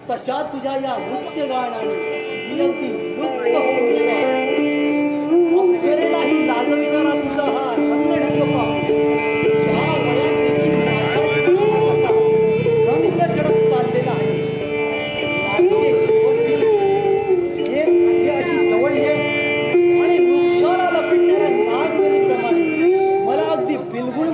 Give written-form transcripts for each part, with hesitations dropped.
तशा तुझ्या या नृत्य गाण्याने मी अगदी लुप्त होऊन अक्षरेलाही लाजविणारा तुझा हा रंगढंग पाहून या वयात रंग चढत चाललेला आहे. अशी जवळ ये आणि वृक्षाला लपेटणाऱ्या नागवेलीप्रमाणे मला अगदी बिलगुल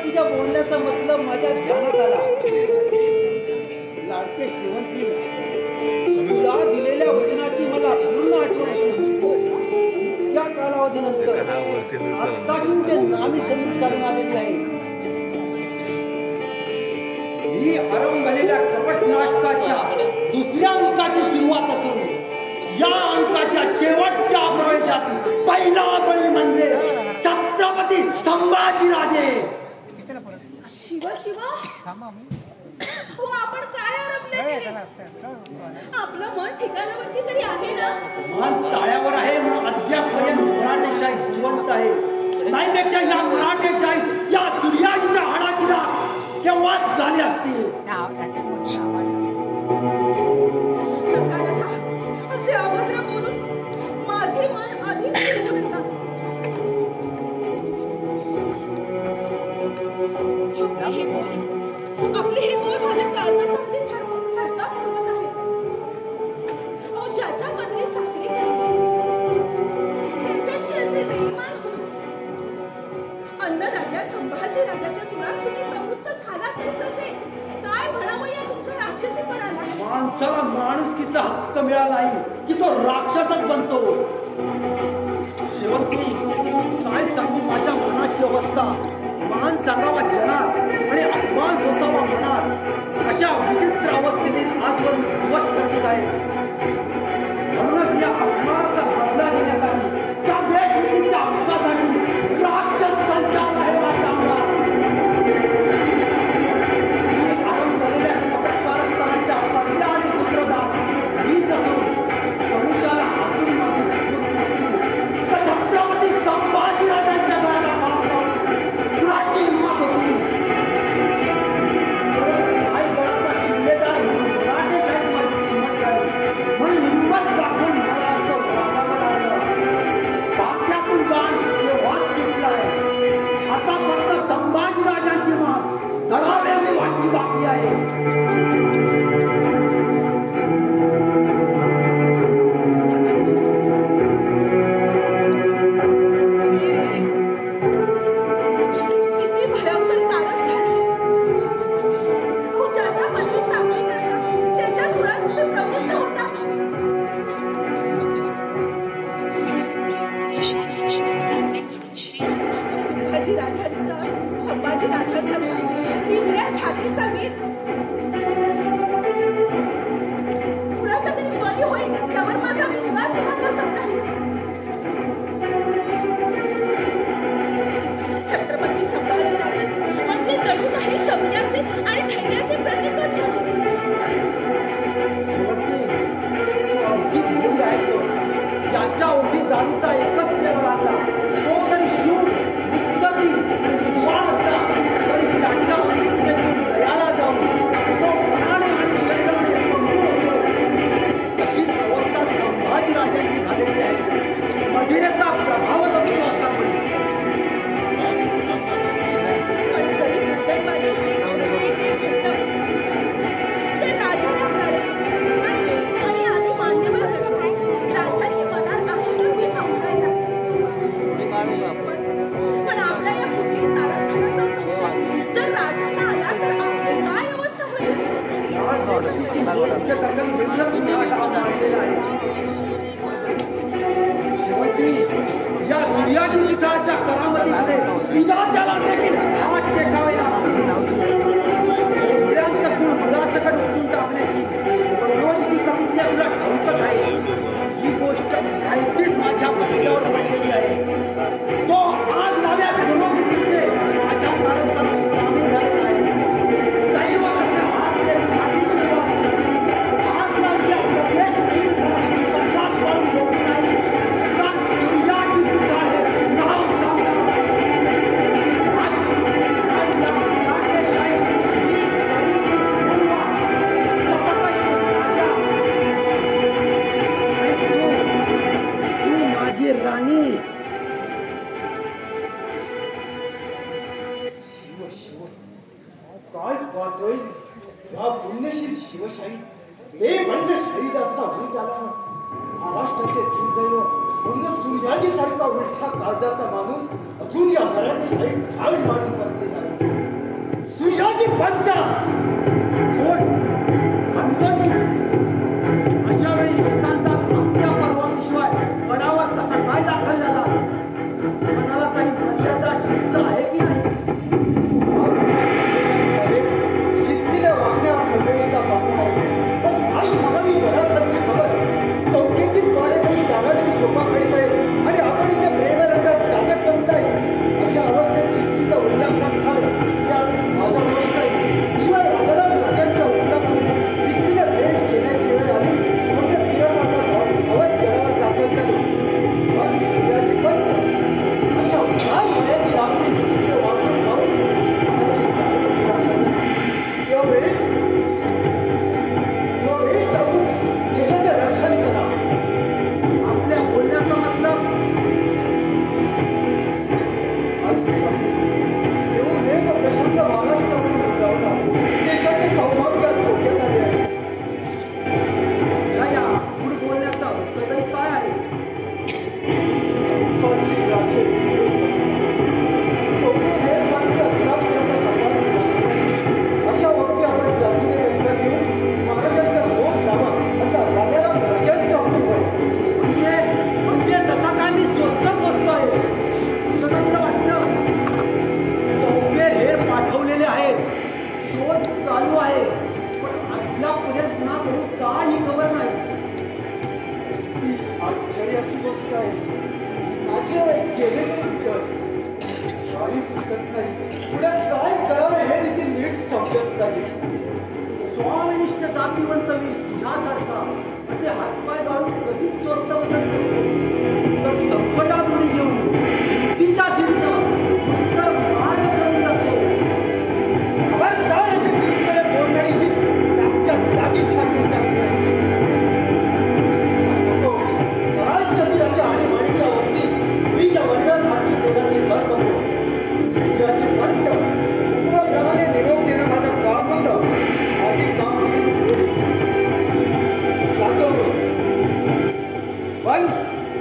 तुझ्या बोलण्याचा मतलब माझ्या ध्यानात आला. लाडके शेवंती, तुला दिलेल्या वचनाची मला पूर्ण आठवण होती. त्या कालावधीनंतर आत्ताची तुझे नामी संधी चालून आलेली आहे. ही आरंभलेल्या कपट नाटकाच्या दुसऱ्या अंकाची सुरुवात असून या अंकाच्या शेवटच्या प्रवेशातील पहिला बळी म्हणजे छत्रपती संभाजीराजे. शिवा शिवा, आपण काय आरंभले? आपलं मन ठिकाणावरती तरी आहे ना? मन ताळ्यावर आहे म्हणून अद्यापर्यंत मराठेशाही जिवंत आहे. नाहीपेक्षा या मराठेशाही या सूर्याईच्या हाडाची राख केव्हाच झाली असती. असे अभद्र बोलून माझे मन अधिक आपले हे बोल माझ्या काळजासाठी थरका पडवत आहे. अहो, ज्याच्या पदरी चाकरी त्याच्याशी असे बेईमान होऊन अन्नदात्या संभाजी राजाच्या सुरास तुम्ही प्रवृत्त झाला तरी कसे? काय म्हणावं या तुमच्या राक्षसीपणाला? माणसाला माणुसकीचा हक्क मिळाला नाही की तो राक्षसच बनतो. शेवटी काय सांगू माझ्या मनाची अवस्था. मान सांगावा जनात आणि अपमान सोसावा मनात, अशा विचित्र अवस्थेत आजवर मी दिवस कटत आहे. म्हणूनच या अपमानाचा बदला घेण्यासाठी स्वदेशमुखीच्या हक्कासाठी राक्षस संचार आहे माझ्या अंगात. मी आरंभलेल्या कपटकारस्थानाच्या पत्या आणि सूत्रधार मीच असून मनुष्याला हातून माझी तर छत्रपती संभाजीराजांच्या गळ्याला पाप लावण्याची कुणाची हिंमत होती? आई बळाचा किल्लेदार म्हणून मराठेशाही माझी किंमत झाली म्हणून हिंमत दाखवून मला असं वागावं लागलं. वाक्यातून बाण हे वाद शिकलाय. आता फक्त संभाजीराजांची मान धडावेगळी व्हायची बाकी आहे. संभाजी राजांचा निधड्या छातीचा वीर योग्य दखल घेऊनच तुम्ही हा डाव मांडलेला आहे. शेवटी या सूर्याजी मिसाळच्या करामतीकडे विधात्याला देखील हात टेकावे लागतील. मुलांचं गुण मुलासकट उठून टाकण्याची मनोजीची प्रतिज्ञा तुला ठाऊकच आहे. ही गोष्ट माहितीच माझ्या पत्त्यावर पडलेली आहे. तो आज नव्या मनोजीचे माझ्या कारस्थानात सामील झालेला आहे. दैव कसं हात ते पाठीच उभा आज माझ्या सगळेच बदलात पाडून घेतली नाही. तर सूर्याची मिसाळ हे नाव सांगणार राणी. शिव शिव काय पाहतोय या पुण्यशील शिवशाही हे बंद शहीद असा होत आला. महाराष्ट्राचे दुर्दैव म्हणून सूर्याजी सारखा उलटा काळजाचा माणूस अजून या मराठी शाहीत ठाण मांडून बसलेला आहे. सूर्याजी पंत अशा वेळी एकांतात आपल्या परवानगीशिवाय पडावर कसा काय दाखल झाला. मनाला काही मर्यादा शिस्त आहे की नाही. शिस्तीने वागण्या खंडणीचा बाबू आहे. पण आई सांगावी घराखालची खबर चौकीतील पारेकरी दाराडून झोपा काढत आहेत आणि आपण इथे प्रेमरंगात जागत बसलाय. अशा अवस्थेत शिस्तीचं उल्लंघन झालं त्यात माझा दोष नाही. शिवाय राजाराम राजांच्या हुकमाप्रमाणे तिकडे भेट घेण्याची वेळ आली म्हणून ते पिरासारखा धावत गडावर दाखल झाले. पण सूर्याजी पंत अशा उठार वयातील आपली विचित्र वागणूक पाहून मनाची काळजी निराशा झाली. त्यावेळेस आपण देशाचे रक्षण करा. आपल्या बोलण्याचा मतलब येऊन एक प्रचंड महाराष्ट्रावरून उद्गावला. देशाचे सौभाग्य धोक्यात आले आहे. या पुढे बोलण्याचा अर्थ तरी काय आहे. संपाची राजे चौथे हे मात्र अद्यापर्यंत तपास केला. अशा वक्ती आपण जातीने नंतर येऊन महाराजांचा शोध लावा असा राजाराम राजांचा हुकूम आहे. म्हणजे जसा काय मी स्वतःच बसतोय तुला वाटतं. चौफेर हेर पाठवलेले आहेत. शोध चालू आहे. पण आपल्या पुढे कुणाकडून काही खबर नाही. आश्चर्याची गोष्ट आहे. माझे गेले तरी काही सुचत नाही. पुढे काय करावे हे देखील नीट समजत नाही. स्वामिनिष्ठ जातीवंत मी तुझ्यासारखा असे हातपाय गाळून कधीच स्वस्त होत तर संकटात उडी घेऊन तिच्या शिडीनं उत्तर मार्ग करून जातो. खबरदार अशी दुरुत्तरे बोलणारी जी जागच्या जागी छापून टाकली असते. स्वराज्यातील अशा आणीबाणीच्या वक्ती तुझ्या वडिलांना आपली देण्याची भर नको. सूर्याची पंत हुकुमाप्रमाणे निरोप देणं माझं काम होतं. माझी कामगिरी जातो मी. पण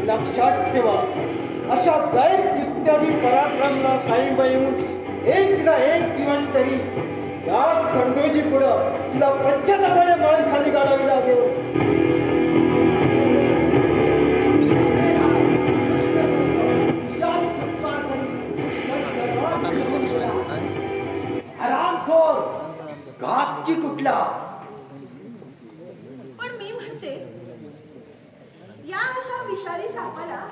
लक्षात ठेवा अशा गैरकृत्याने पराक्रमला टाईम येऊन एकदा एक दिवस तरी या खंडोजी पुढं तुला पश्चातापाने मान खाली घालावी लागेल. आरामखोर घात की कुठला. पण मी म्हणते या अशा विषारी सापाला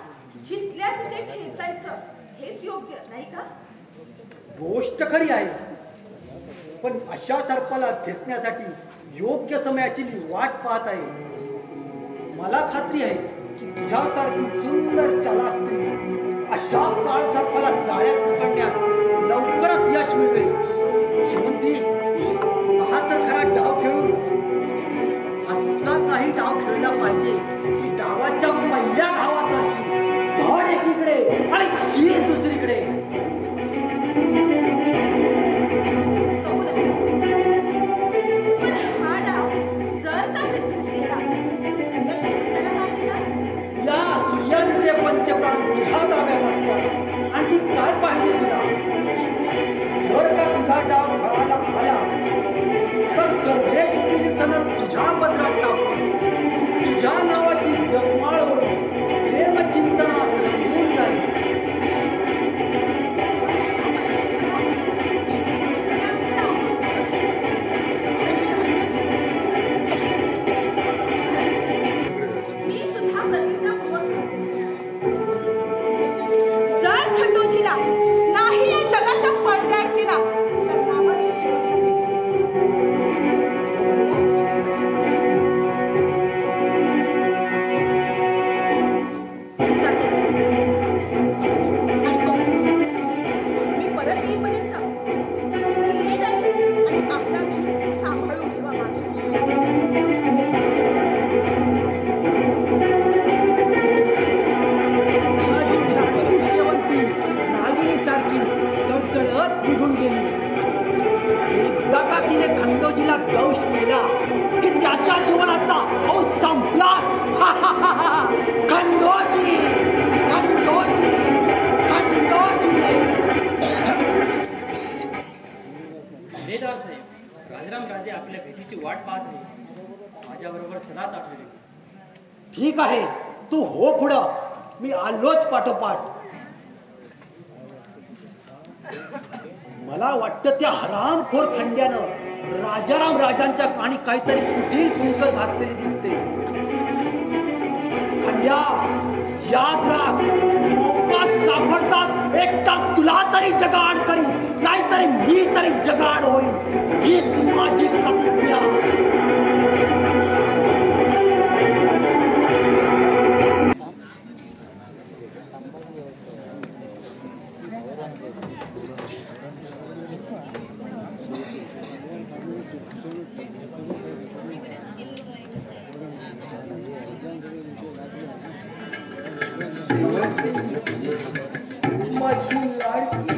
जिथल्या तिथे ठेचायचं हेच योग्य नाही का. गोष्ट खरी आहे. पण अशा सर्पाला ठेचण्यासाठी योग्य समयाची मी वाट पाहत आहे. मला खात्री आहे की तुझ्यासारखी सुंदर चालाक स्त्री अशा काळ सर्पाला जाळ्यात पकडण्यात लवकरच यश मिळवेल. श्रीमंती हा तर खरा डाव खेळून असा काही डाव खेळला पाहिजे की डावाच्या पहिल्या धावासाची धाड एकीकडे आणि शीर दुसरीकडे. या सूर्याचे पंचप्राण तुझ्या ताब्यात असतात. आणखी काय पाहिजे वाट पाहते माझ्याबरोबर सदाच आठवली. ठीक आहे, तू हो पुढं, मी आलोच पाठोपाठ. मला वाटतं त्या हरामखोर खंड्यानं राजाराम राजांच्या काणी काहीतरी कुठील कुंकर घातलेली दिसते. खंड्या, याद राख, मौका सापडतात एकटा तुला तरी जगाड करी, नाहीतरी मी तरी जगाड होईल, हीच माझी प्रतिज्ञा. माझी लाडकी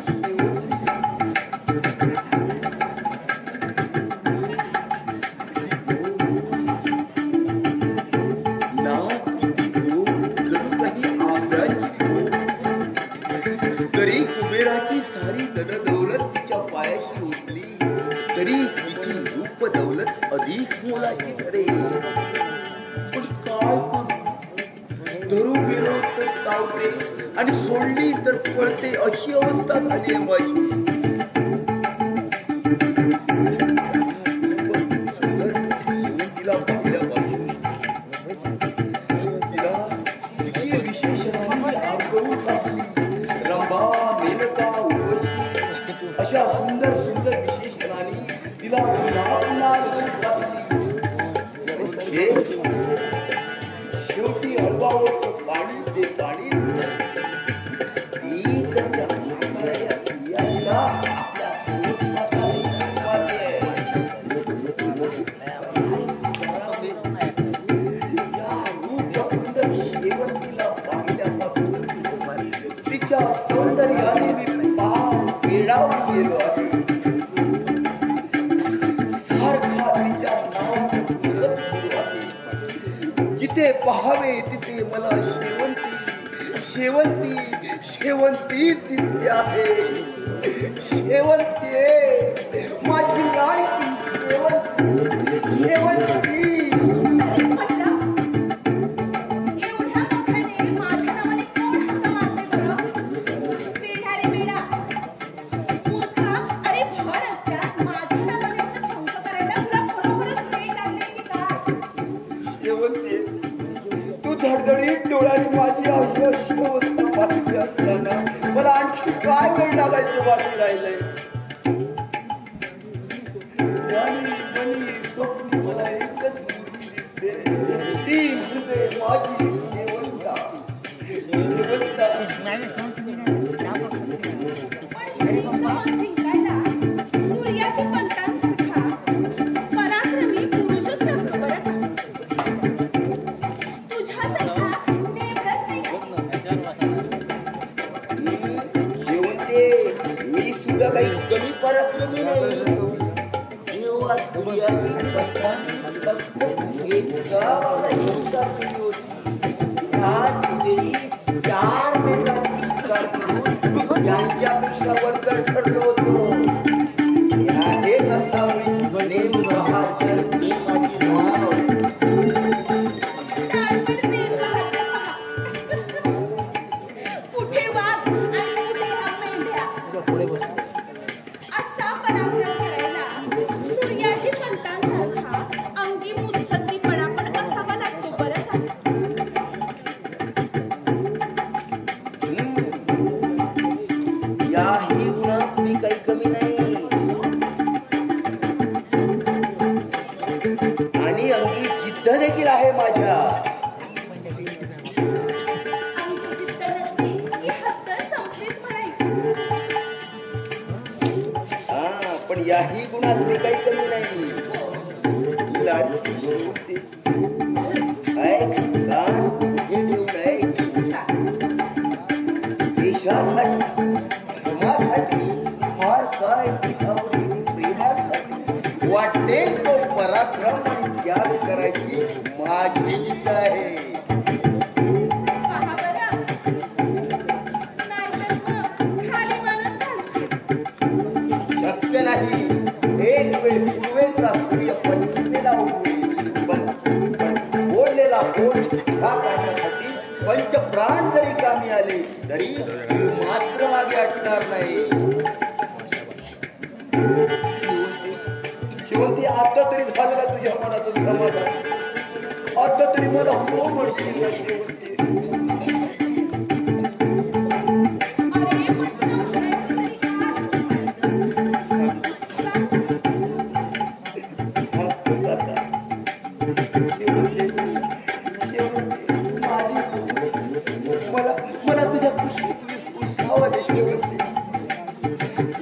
तरी कुबेराची सारी धनदौलत तिच्या पायाशी उठली तरी तिची रूप दौलत अधिक मोलाची ठरेल. पण काय करू, धरू गेलो तर चावते आणि सोडली तर पळते अशी अवस्था झाली आहे माझी. तिला पाहिल्यापासून तिला किती विशेषणाने आगळून टाकली. रंभा, मेनका, उर्वशी अशा सुंदर सुंदर विशेषणाने तिला पुन्हा पुन्हा आगळून टाकली. शेवटी अळवावर पाणी ते पाणी तिच्या सौंदर्याने मी पार वेडावून गेलो आहे. सारखा तिच्या नावाचा उल्लेख सुरू आहे. जिथे पाहावे तिथे मला शेवंती शेवंती शेवंती दिसते आहे. शेवंती, माझी लाडकी शेवंती, शेवंती. धडधडीत डोळ्याने माझी अशी अवस्था पाहिली असताना मला आणखी काय वेळ लागायचं बाकी राहिलंय. स्वप्नी मला एकच दिसते, ती म्हणजे माझी शेवंता. सूर्याची पंतांसारखा पराक्रमी पुरुषच नव्हतो बरं. मी सुद्धा काही कमी पराक्रमी नाही. जेव्हा सूर्याची चार मेघाची शिकार करून यांच्यापेक्षा वरकर ठरलो होतो. हे नसल्यामुळे नेम बहादर मी माझी नाव. कुठे वाघ आणि कुठे हा मेंढ्या. पुढे बस. असा पराक्रम करायला सूर्याची पंतांसारखा अंगी मुत्सद्दीपणा पण असावा लागतो बरं का. याही गुणात मी काही कमी नाही आणि अंगी जिद्द देखील आहे माझ्या. पण याही गुणात मी काही कमी नाही. ऐक कान ठेवून ऐक. देशासाठी धर्मासाठी फार काय प्रेमासाठी वाटेल तो पराक्रम आणि त्याग करायची माझी जिद्द आहे. शक्य नाही. एक वेळ पूर्वेचा सूर्य पश्चिमेला तरी तू मात्र मागे हटणार नाही. शेवटी आता तरी झालेला तुझ्या मनातून समाधान. आता तरी मला हो म्हणशील ना शेवटी. मला तुझ्या खुशीत उत्साह शेवटी.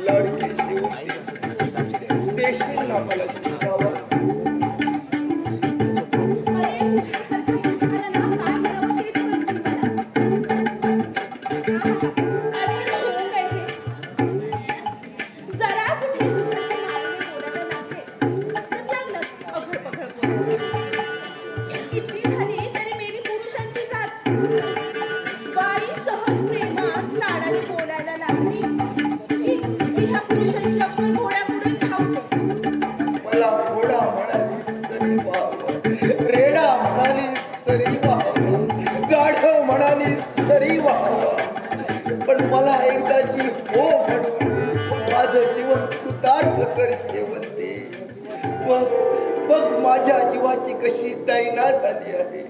लाडकी शेवटी देशील ना मला उत्साह. बघ माझ्या जीवाची कशी दैना झाली आहे.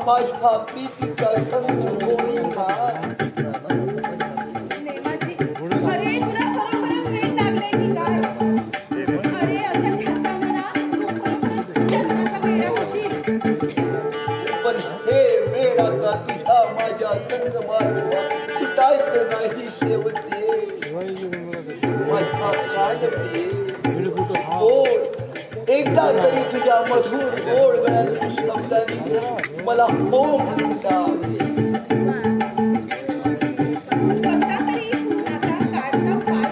माझ्या प्रीतीचा संग होईल का? अरे तुला खरोखरच वेळ लागलाय की काय? अरे अशा ध्यासाने ना तू खरोखरच जन्माचा वेळा होशील. पण हे वेळ आता तुझ्या माझ्या संग माझ्या सुटायचं नाही शेवटी. माझ्या प्राणप्रिये एकदा तरी तुझ्या मधुर गोड गळ्यात शब्दांनी मला हो म्हणता. कसा तरी आता काढता पाय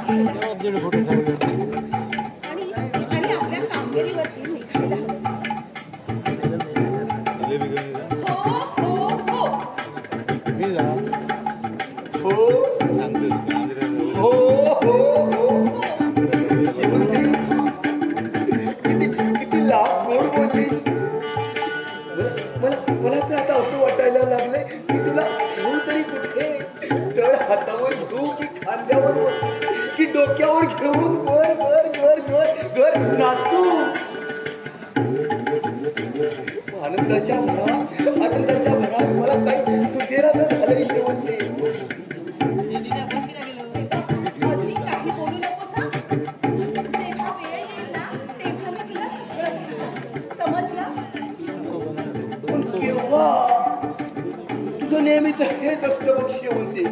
आणि आपल्या कामगिरीवरती निघायला मला तर आता असं वाटायला लागलंय की तुला घेऊ तरी कुठे, तर हातावर घेऊ की खांद्यावर की डोक्यावर घेऊन घर घर घर घर घर नाचू. आनंदाच्या भरात मला काही सुखेराचं झालंय शेवटी. काही बोलू नकोस. जेव्हा वेळ येईल ना तेव्हा मी तुला सगळं समजलं. पण केव्हा? तुझं नेहमीच हेच असतं बघ शेवटी.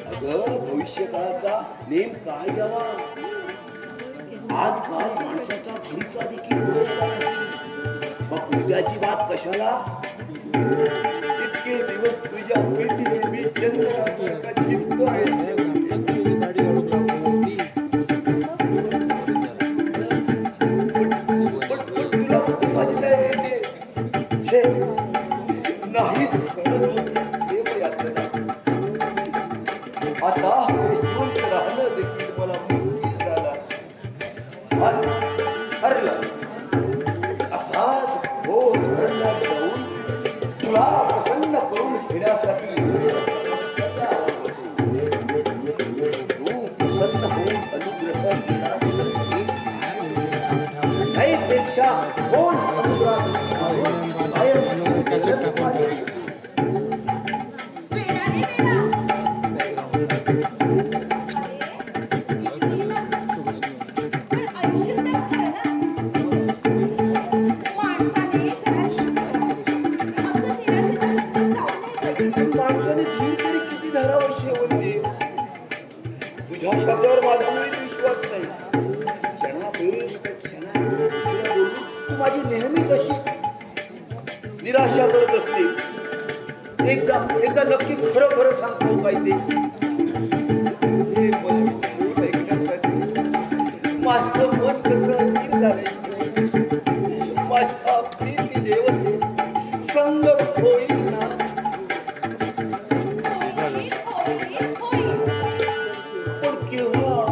अगं भविष्यकाळाचा नेम काय द्यावा? आजकाल माणसाचा घरीचा देखील व्यवस्था नाही. मग उद्याची बात कशाला? इतके दिवस तुझ्या प्रीतीने मी चंद्रासारखा जिंकतोय. तुला माझी दया येते. होती ते यातलं आता येऊन राहणं देखील मला मुश्किल झाला. आज ठरलं असाच घोर रंगात जाऊन तुला प्रसन्न करून घेण्यासाठी तू प्रसन्न होऊन अनुग्रह पेक्षा कोण अनुग्रह माणसाने धीर तरी किती धरावं शेवटते. तुझ्या शब्दावर माझा विश्वास नाही. तू माझी नेहमी कशी निराशा करत असते. एकदा नक्की खरं खरं सांगतो काय ते तुझे मजबूत ऐकण्यासाठी माझं मन कसं अधीर झालंय. माझ्या प्रीती देवते संगम होईल ना. पण केव्हा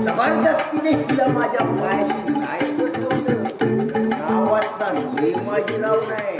जबरदस्तीने तिला माझ्या पायाशी काय बसवलं. नावाचा माझी नाव नाही.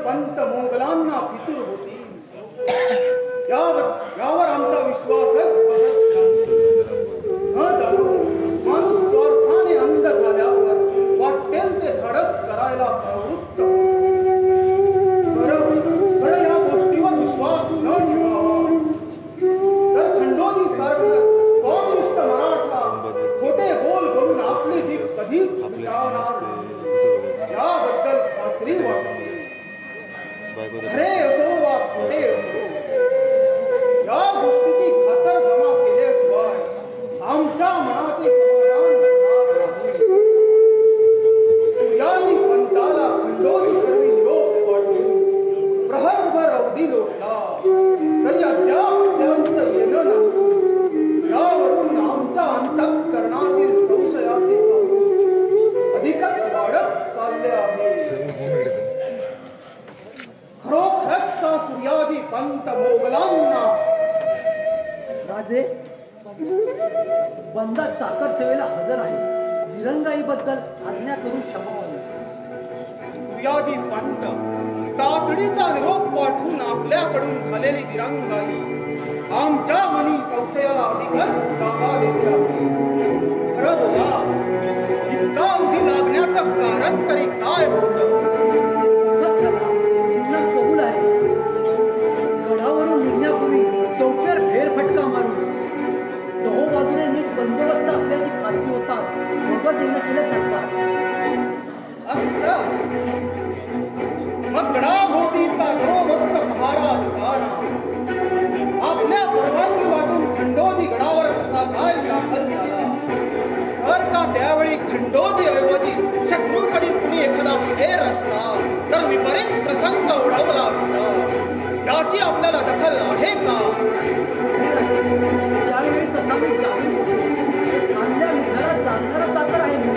पंत मोगलांना फितूर होती. यावर आमचा विश्वासच बसत न जाणू माणूस स्वार्थाने अंध झाल्यावर वाटेल ते धाडस करायला प्रवृत्त. बरं या गोष्टीवर विश्वास न ठेवावा तर खंडोजी सारखं स्वामिनिष्ठ मराठा खोटे बोल करून आपली जीव कधीच मिटावणार याबद्दल खात्री वाटते. खरे असो वा खोटे असो या गोष्टीची खातर जमा केल्याशिवाय आमच्या मनाचे समाधान होणार नाही. सूर्याजी पंताला खंडोजी करवी निरोप वाटून प्रहरभर अवधी लोटला तरी अद्याप त्यांचं येणं नाही. यावरून आमच्या अंतःकरणातील संशयाचे अधिकच वाढत चालले आहे. खरोखरच का सूर्याजी पंत मोगलांना राजे बंदा चाकर सेवेला हजर आहे. दिरंगाईबद्दल आज्ञा करू क्षमावून. सूर्याजी पंत तातडीचा निरोप पाठवून आपल्याकडून झालेली दिरंगाई आमच्या मनी संशयाला अधिकच जागा देते आहे. खरं बोला इतका अवधी लागण्याचं कारण तरी काय होतं. कबूल आहे. गडावरून निघण्यापूर्वी चौक्यावर फेरफटका मारून चहूबाजूने नीट बंदोबस्त असल्याची खात्री होताच मगच येणं केलं सरकार. मग गडाभोवतीचा बंदोबस्त पहारा असताना आपल्या परवानगी वाचून खंडोजी गडावर कसा काय दाखल झाला तर का त्यावेळी खंडोजी ऐवजी शत्रू याची आपल्याला दखल आहे का? त्यावेळी तसा मी जाणून आणल्या मिठाला जाणणारा चाकर आहे मी.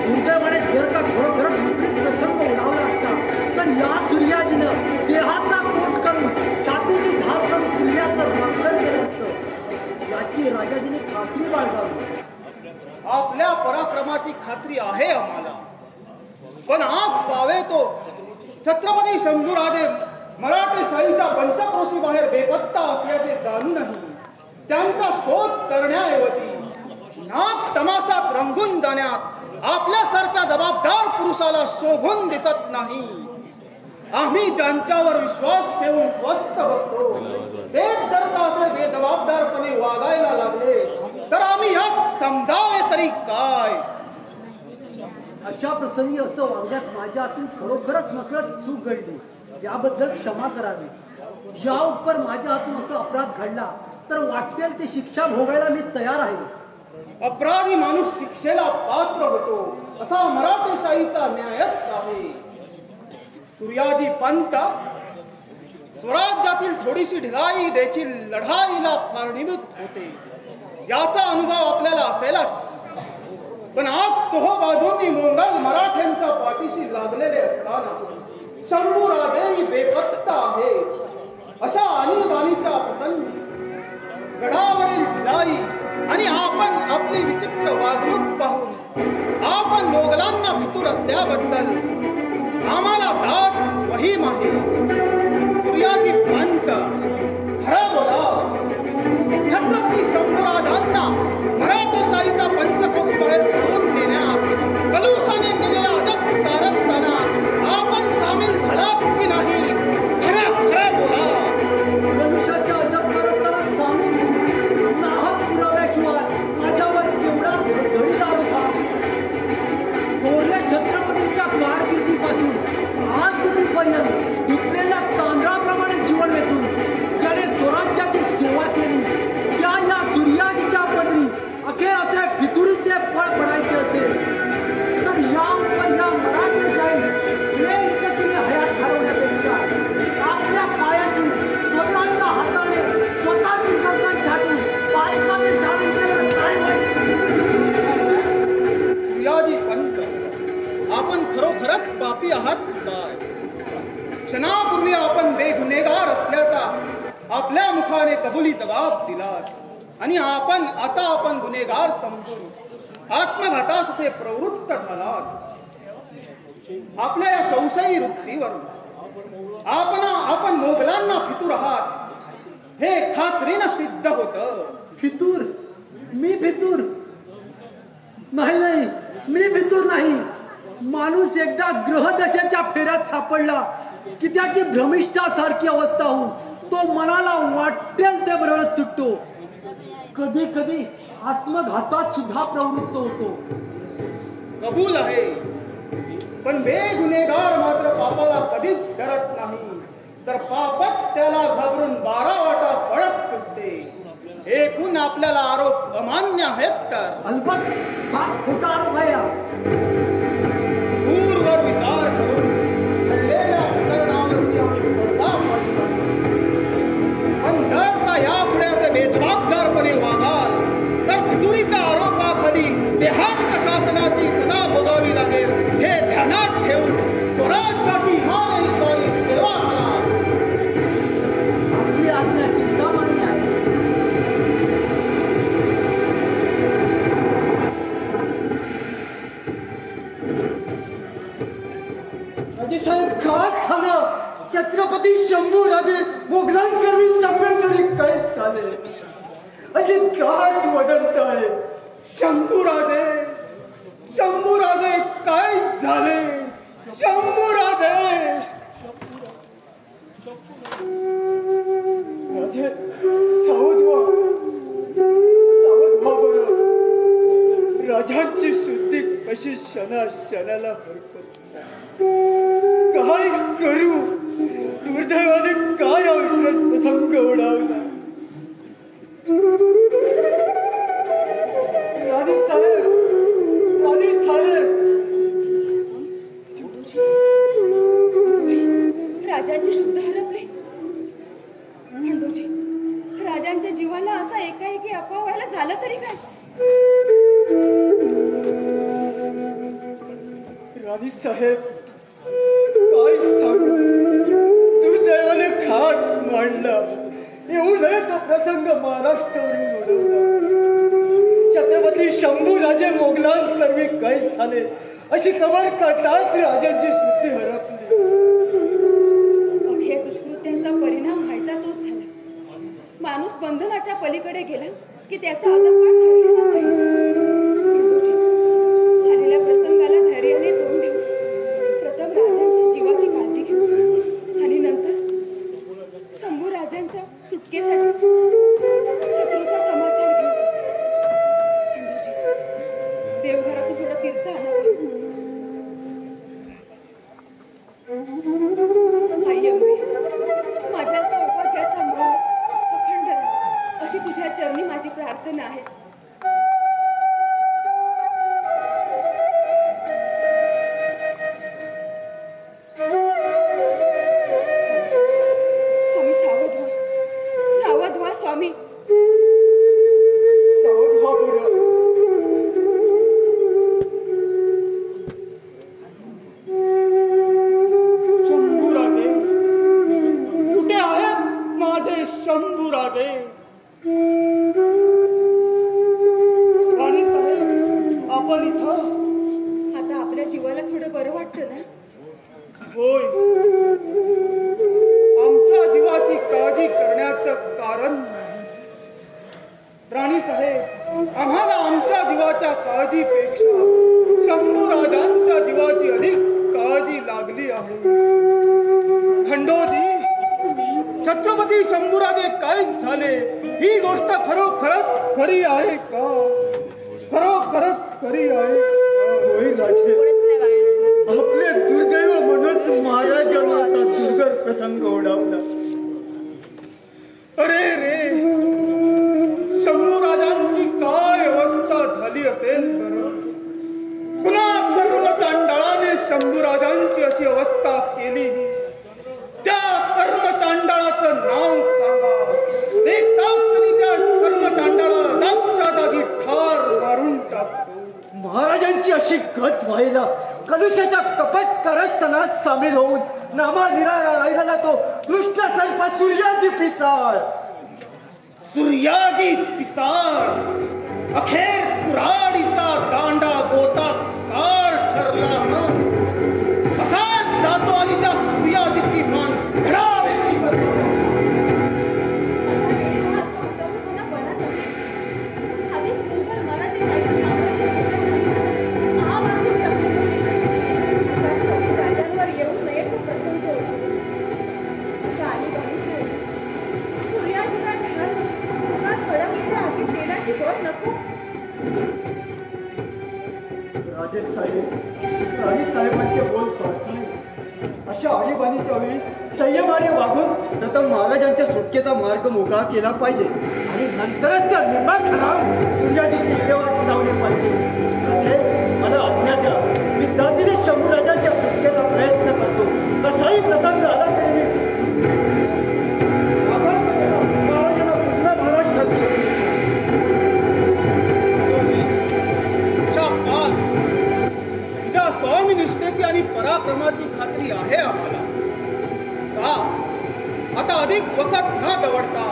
दुर्दैवाने जर का खरोखरच विपरीत प्रसंग उडावला असता तर या सूर्याजीनं देहाचा कोट करून छातीची ढाल करून किल्ल्याचं रक्षण केलं असतं याची राजाजीने खात्री बाळगावी. आपल्या पराक्रमाची खात्री आहे आम्हाला, पण आज पावे तो छत्रपती शंभूराजे मराठेशाहीच्या पंचक्रोशी बाहेर बेपत्ता असल्याचे जाणूनही त्यांचा शोध करण्याऐवजी नाक तमाशात रंगून जाण्यात आपल्यासारख्या जबाबदार पुरुषाला शोभून दिसत नाही. आम्ही ज्यांच्यावर विश्वास ठेवून स्वस्थ बसतो तेच जर का असे बेजबाबदारपणे वागायला लागले तर आम्ही यात समजावे तरी काय? अशा प्रसंगी असं वागण्यात माझ्या हातून खरोखरच नकळत चूक घडली, याबद्दल क्षमा करावी. या उपर माझ्या हातून असा अपराध घडला तर वाटेल ती शिक्षा भोगायला मी तयार आहे. अपराधी माणूस शिक्षेला पात्र होतो असा मराठेशाहीचा न्यायच आहे. सूर्याजी पंत स्वराज्यातील थोडीशी ढिलाई देखील लढाईला कारणीभूत होते याचा अनुभव आपल्याला असेलच. पण आज तोह बाजूंनी मोंगल मराठ्यांच्या पाठीशी लागलेले असताना शंभूराजेही बेपत्ता आहे. अशा आणीबाणीच्या प्रसंगी गडावरील ढिलाई आणि आपण आपली विचित्र वागणूक पाहून आपण मोगलांना फितूर असल्याबद्दल आम्हाला दाट वहीम आहे. सूर्याजी पंत खरं बोला, छत्रपती शंभूराजांना मराठेशाहीच्या पंचक्रोशी बाहेर पळवून नेण्यात कलुषाने केलेल्या अजब कारस्थानात आपण सामील झालात की नाही? खरं बोला. कलुषाच्या अजब कारस्थानात सामील नाहक पुराव्याशिवाय माझ्यावर केवढा धडधडीत आरोप हा. थोरल्या छत्रपतींच्या कारकिर्दीपासून आजपर्यंत धुतलेल्या तांदळाप्रमाणे जीवन वेचून ज्याने स्वराज्याची सेवा केली त्या या सूर्याजीच्या पदरी अखेर असे फितुरीचे फळ पडायचे असेल तर या मराठेशाही इज्जतीने हयात घालवण्यापेक्षा आपल्या पायाशी स्वतःच्या हाताने स्वतःची गर्दन छाटून पायकाने शाळेत केलं काय वाईट? सूर्याजी पंत, आपण खरोखरच पापी आहात काय? क्षणापूर्वी आपण बेगुन्हेगार असल्याचा आपल्या मुखाने कबुली जबाब दिलात आणि आता आपण गुन्हेगार समजून आत्मघातास असे प्रवृत्त झालात. आपल्या या संशयी वृत्तीवरून आपण मोगलांना फितूर आहात हे खात्रीनं सिद्ध होतं. फितूर? मी फितूर नाही, मी फितूर नाही. माणूस एकदा ग्रहदशेच्या फेऱ्यात सापडला की त्याची भ्रमिष्ठासारखी अवस्था होऊन तो मनाला वाटेल ते बरळत सुटतो. कधी कधी आत्मघातात सुद्धा प्रवृत्त होतो. कबूल आहे, पण बेगुन्हेगार मात्र पापाला कधीच डरत नाही, तर पापच त्याला घाबरून 12 वाटा पळत सुटते. एकूण आपल्याला आरोप अमान्य आहेत तर अलबत्त साफ खोटा आरोप आहे. दूरवर विचार करून घडलेल्या प्रकरणावरती आम्ही पडदा पाडला. पण जर का यापुढे असे बेजबाबदारपणे वागाल तर फितुरीच्या आरोपाखाली देहांत शासनाची सदा भोगावी लागेल हे ध्यानात ठेवून स्वराज्याची इमानदारी सेवा करा. आपली आज्ञा शिरसामान्य आहे. साहेब काय झालं? छत्रपती शंभूराजे मोगलांकरवी संरक्षणी काय झाले? अशी गाठ वदंत आहे. शंभूराजे काय झाले? शंभूराजे राजे सावध व्हा बरं. राजांची शुद्धी कशी क्षणाला हरपत काय करू? दुर्दैवाने काय अवघड प्रसंग ओढावला. राणी साहेब राजांची शुद्ध हरपली. राणी साहेब काय सांगू, दुर्दैवाने खाट मांडला. येऊ नये तो प्रसंग महाराष्ट्रावरून उडवला. छत्रपती शंभूराजे मोगलांकरवी कैद झाले अशी खबर कळताच राजांची शुद्धी हरपली. अखेर दुष्कृत्याचा परिणाम व्हायचा तोच झाला. माणूस बंधनाच्या पलीकडे गेला की त्याचा आदरपाठ ठरलेला जाईल. झालेल्या प्रसंगाला धैर्याने तोंड देऊ. प्रथम राजांच्या जीवाची काळजी घेऊ आणि नंतर शंभू राजांच्या सुटकेसाठी शत्रूचा समाचार घेऊ. देवघरातून थोडा तीर्थ आणावा. माझ्या सौभाग्याचा मोह अखंड राहा अशी तुझ्या चरणी माझी प्रार्थना आहे. स्वामी सावध व्हा, सावध व्हा स्वामी. सावध व्हा बरं. शंभूराजे कुठे आहेत माझे शंभूराजे? राणी साहेब आपण इथं? आता आपल्या जीवाला थोडं बरं वाटतं ना? होय, आमच्या जीवाची काळजी करण्याचं कारण नाही. राणी साहेब, आम्हाला आमच्या जीवाच्या काळजीपेक्षा शंभू राजांच्या जीवाची अधिक काळजी लागली आहे. खंडोजी, छत्रपती शंभूराजे कैद झाले ही गोष्ट खरोखरच खरी आहे का? खरोखरच खरी आहे? होय राजे, आपले दुर्दैव म्हणूनच महाराजांना असा दुर्धर प्रसंग ओढावला. अरे रे, शंभूराजांची काय अवस्था झाली असेल बरं? पुन्हा कर्मचांडाळाने शंभूराजांची अशी अवस्था केली. त्या कर्मचांडाळाचं नाव सांगा. एकाच क्षणी त्या कर्मचांडाळाला जागच्या जागी ठार मारून टाकतो. महाराजांची अशी गत व्हायला कलुषाच्या कपट कारस्थानात सामील होऊन नामा निराळा राहिलेला तो दृष्ट सर्प सूर्याजी पिसाळ. सूर्याजी पिसाळ अखेर कुऱ्हाडीचा दांडा गोता काळ ठरला ना. असाच जातो आणि त्या सूर्याजीची मान धडावेची करतो. अशा वेळी हा असा उद्धटपणा बनत असे. आधीच मुघल मराठेशाही साम्राज्यात हा वासून टाकलेला आहे. अशा शंभू राजांवर येऊ नये तो प्रसंग ओढवला. अशा आणीबाणीच्या वेळी सूर्याजीला ठार उगाच भडकलेल्या आगीत तेलाची भर नको. राजे साहेबांचे बोल स्वार्थ आहे. अशा आणीबाणीच्या वेळी संयमाने वागून प्रथम महाराजांच्या सुटकेचा मार्ग मोकळा केला पाहिजे आणि नंतरच त्या निर्माण ठराव सूर्याजीची विल्हेवाट लावली पाहिजे. राजे, मला आज्ञा द्या. मी जातीने शंभू राजांच्या सुटकेचा प्रयत्न करतो. कसाही प्रसंग आला तरी महाराजांना पुन्हा महाराष्ट्रात घेऊन तुझ्या स्वामी निष्ठेची आणि पराक्रमाची खात्री आहे आम्हाला. आता अधिक वखत न दवडता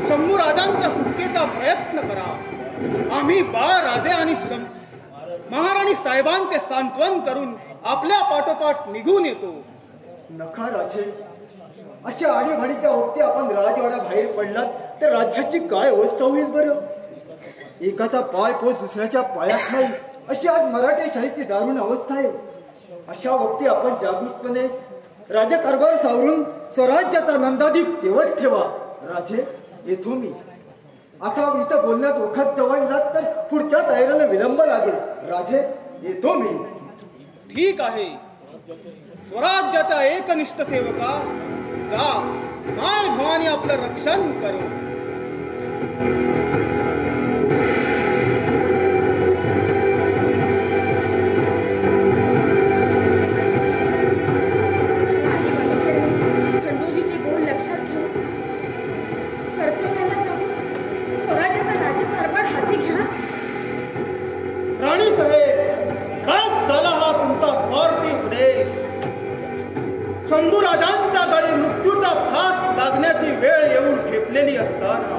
शंभू राजांच्या सुटकेचा प्रयत्न करा. आम्ही बाळराजे आणि महाराणी साहेबांचे सांत्वन करून आपल्या पाठोपाठ निघून येतो. नका राजे, अशा आणीबाणीच्या ओघात आपण राजवाडा बाहेर पडलात तर राज्याची काय अवस्था होईल बरं? एकाचा पाय पोच दुसऱ्याच्या पायात नाही अशी आज मराठेशाहीची दारुण अवस्था आहे. अशा वक्ती आपण जागरूकपणे राजकारभार सावरून स्वराज्याचा नंदाधिक तेवत ठेवा. राजे, येतो मी. आता इथं बोलण्यात ओखत दवडलात तर पुढच्या तयारीला विलंब लागेल. राजे, येतो मी. ठीक आहे. स्वराज्याचा एकनिष्ठ सेवका, जा. माय भवानी आपलं रक्षण करो. खंडोजीचे बोल लक्षात घेऊन कर्तव्याला सांगून स्वराज्याचा राज्यकारभार हाती घ्या. राणी साहेब, काय झाला हा तुमचा शंभूराजांच्या गळी मृत्यूचा फास लागण्याची वेळ येऊन ठेपलेली असताना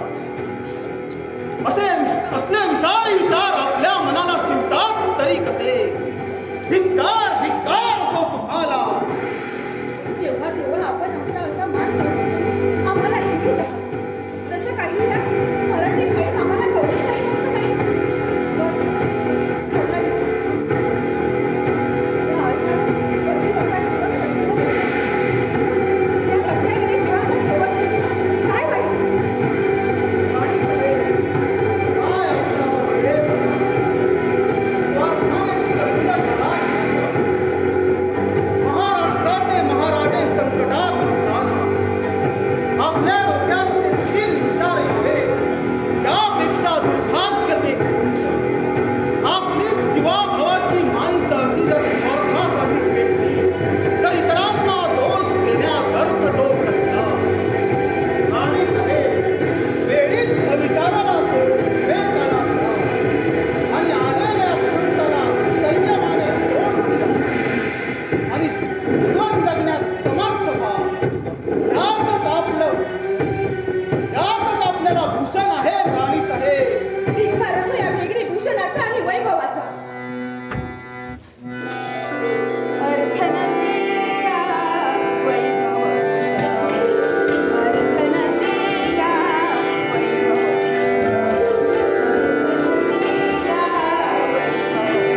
असले विशाल विचार आपल्या मनाला शिवतात तरी कसे? धिक्कार धिक्कार असो तुम्हाला. जेव्हा तेव्हा आपण आमचा असा मान करतो, आम्हाला हिरवीत आहात, तसं काही या मराठी शाळेत आम्हाला कवच आहे नव्हतं नाही. बस खरला विचार या अशा प्रतिवर्षात जीवन घडण्यापेक्षा या कट्ट्यागिरी जीवनाचा शेवट केली काय वाईट? महाराष्ट्राचे महाराजे संकटात असताना आपल्या डोक्यात देखील विचार यावे यापेक्षा दुर्भाग्य ते आपली जीवाभावाची माणसं अशी जर स्वार्थासाठी भेटली तर इतरांना दोष देण्यात अर्थ तो नसला. आणि वेळीच विचाराला विवेकाला आणि आलेल्या वसंताला संयमाने तोंड दिलं आणि जीवन जगण्यास समर्थ व्हा. यातच आपल्याला भूषण आहे राणी साहेब. धिक्कार असो या वेगळी भूषणाचा आणि वैभवाचा. अर्थ नसे या वैभवभूषण, अर्थ नसे या वैभवभूषण, अर्थ नसे या वैभवभूषण.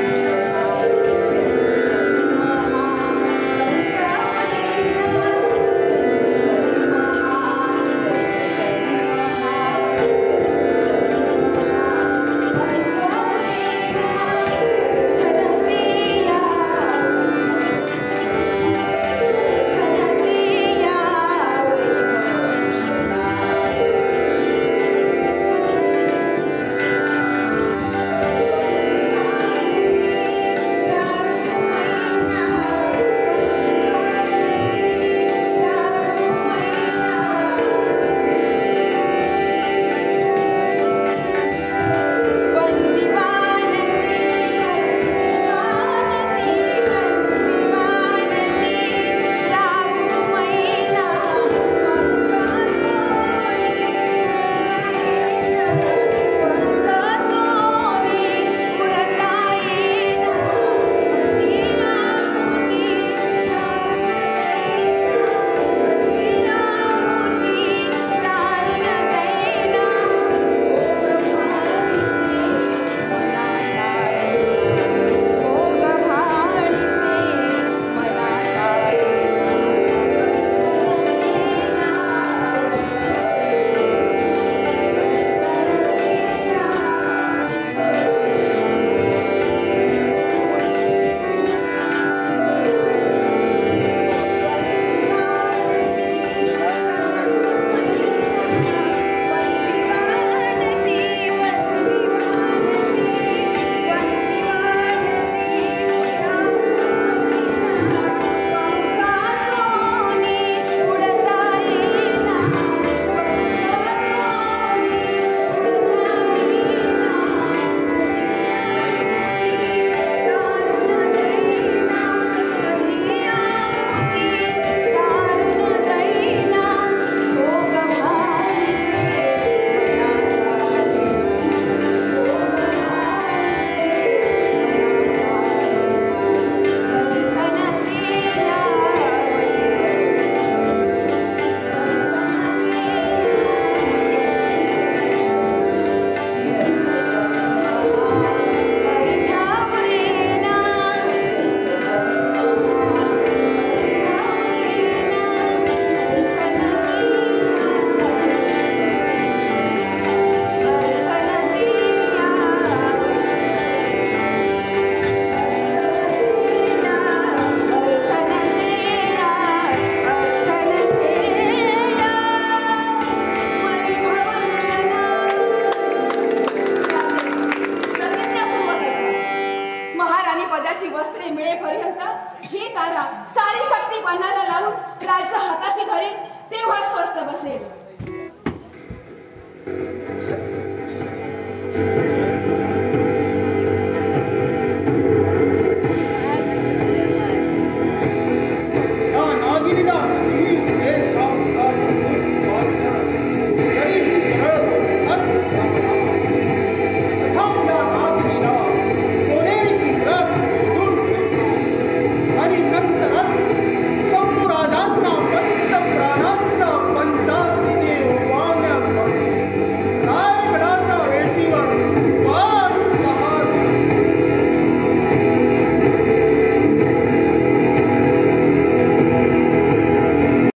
पदाची वस्त्रे मिळेपर्यंत ही तारा सारी शक्ती पणाला लावून राज्य हाताशी धरेल तेव्हा स्वस्त बसेल.